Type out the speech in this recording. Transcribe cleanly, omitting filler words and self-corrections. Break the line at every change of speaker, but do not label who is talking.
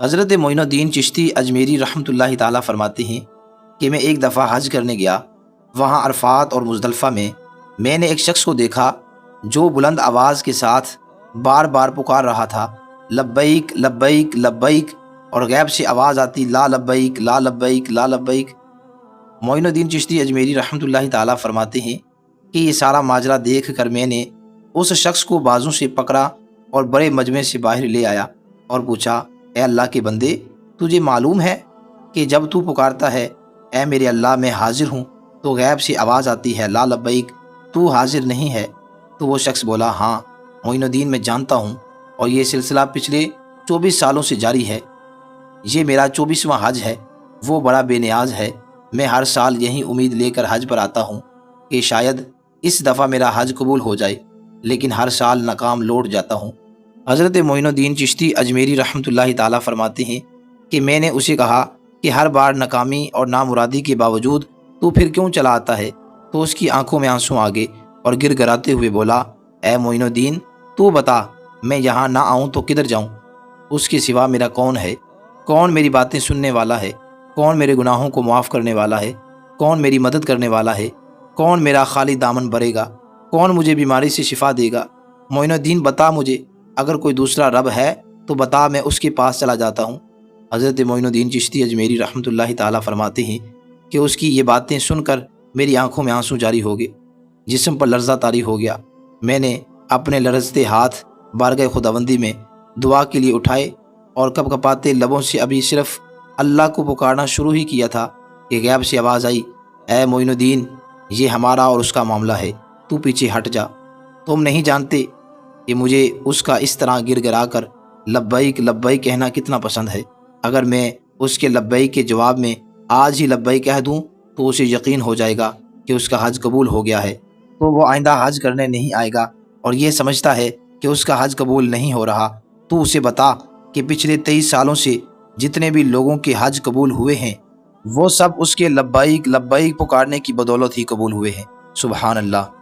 حضرت معین الدین چشتی اجمیری رحمۃ اللہ تعالیٰ فرماتے ہیں کہ میں ایک دفعہ حج کرنے گیا۔ وہاں عرفات اور مزدلفہ میں نے ایک شخص کو دیکھا جو بلند آواز کے ساتھ بار بار پکار رہا تھا، لبیک لبیک لبیک، اور غیب سے آواز آتی، لا لبیک لا لبیک لا لبیک۔ معین الدین چشتی اجمیری رحمۃ اللہ تعالیٰ فرماتے ہیں کہ یہ سارا ماجرا دیکھ کر میں نے اس شخص کو بازو سے پکڑا اور بڑے مجمع سے باہر لے آیا اور پوچھا، اے اللہ کے بندے، تجھے معلوم ہے کہ جب تو پکارتا ہے اے میرے اللہ میں حاضر ہوں تو غیب سے آواز آتی ہے، لا لبیک، تو حاضر نہیں ہے؟ تو وہ شخص بولا، ہاں معین الدین میں جانتا ہوں، اور یہ سلسلہ پچھلے 24 سالوں سے جاری ہے۔ یہ میرا 24واں حج ہے۔ وہ بڑا بے نیاز ہے۔ میں ہر سال یہی امید لے کر حج پر آتا ہوں کہ شاید اس دفعہ میرا حج قبول ہو جائے، لیکن ہر سال ناکام لوٹ جاتا ہوں۔ حضرت معین الدین چشتی اجمیری رحمۃ اللہ تعالیٰ فرماتے ہیں کہ میں نے اسے کہا کہ ہر بار ناکامی اور نامرادی کے باوجود تو پھر کیوں چلا آتا ہے؟ تو اس کی آنکھوں میں آنسو آ گئے اور گر گراتے ہوئے بولا، اے معین الدین، تو بتا، میں یہاں نہ آؤں تو کدھر جاؤں؟ اس کے سوا میرا کون ہے؟ کون میری باتیں سننے والا ہے؟ کون میرے گناہوں کو معاف کرنے والا ہے؟ کون میری مدد کرنے والا ہے؟ کون میرا خالی دامن بھرے گا؟ کون مجھے بیماری سے شفا دے گا؟ معین الدین بتا مجھے، اگر کوئی دوسرا رب ہے تو بتا، میں اس کے پاس چلا جاتا ہوں۔ حضرت معین الدین چشتی اجمیری رحمۃ اللہ تعالیٰ فرماتے ہیں کہ اس کی یہ باتیں سن کر میری آنکھوں میں آنسو جاری ہو گئے، جسم پر لرزہ طاری ہو گیا۔ میں نے اپنے لرزتے ہاتھ بارگاہ خداوندی میں دعا کے لیے اٹھائے اور کپ کپاتے لبوں سے ابھی صرف اللہ کو پکارنا شروع ہی کیا تھا کہ غیب سے آواز آئی، اے معین الدین، یہ ہمارا اور اس کا معاملہ ہے، تو پیچھے ہٹ جا۔ تم نہیں جانتے کہ مجھے اس کا اس طرح گر گرا کر لبیک لبیک کہنا کتنا پسند ہے۔ اگر میں اس کے لبیک کے جواب میں آج ہی لبیک کہہ دوں تو اسے یقین ہو جائے گا کہ اس کا حج قبول ہو گیا ہے، تو وہ آئندہ حج کرنے نہیں آئے گا، اور یہ سمجھتا ہے کہ اس کا حج قبول نہیں ہو رہا۔ تو اسے بتا کہ پچھلے 23 سالوں سے جتنے بھی لوگوں کے حج قبول ہوئے ہیں وہ سب اس کے لبیک لبیک پکارنے کی بدولت ہی قبول ہوئے ہیں۔ سبحان اللہ۔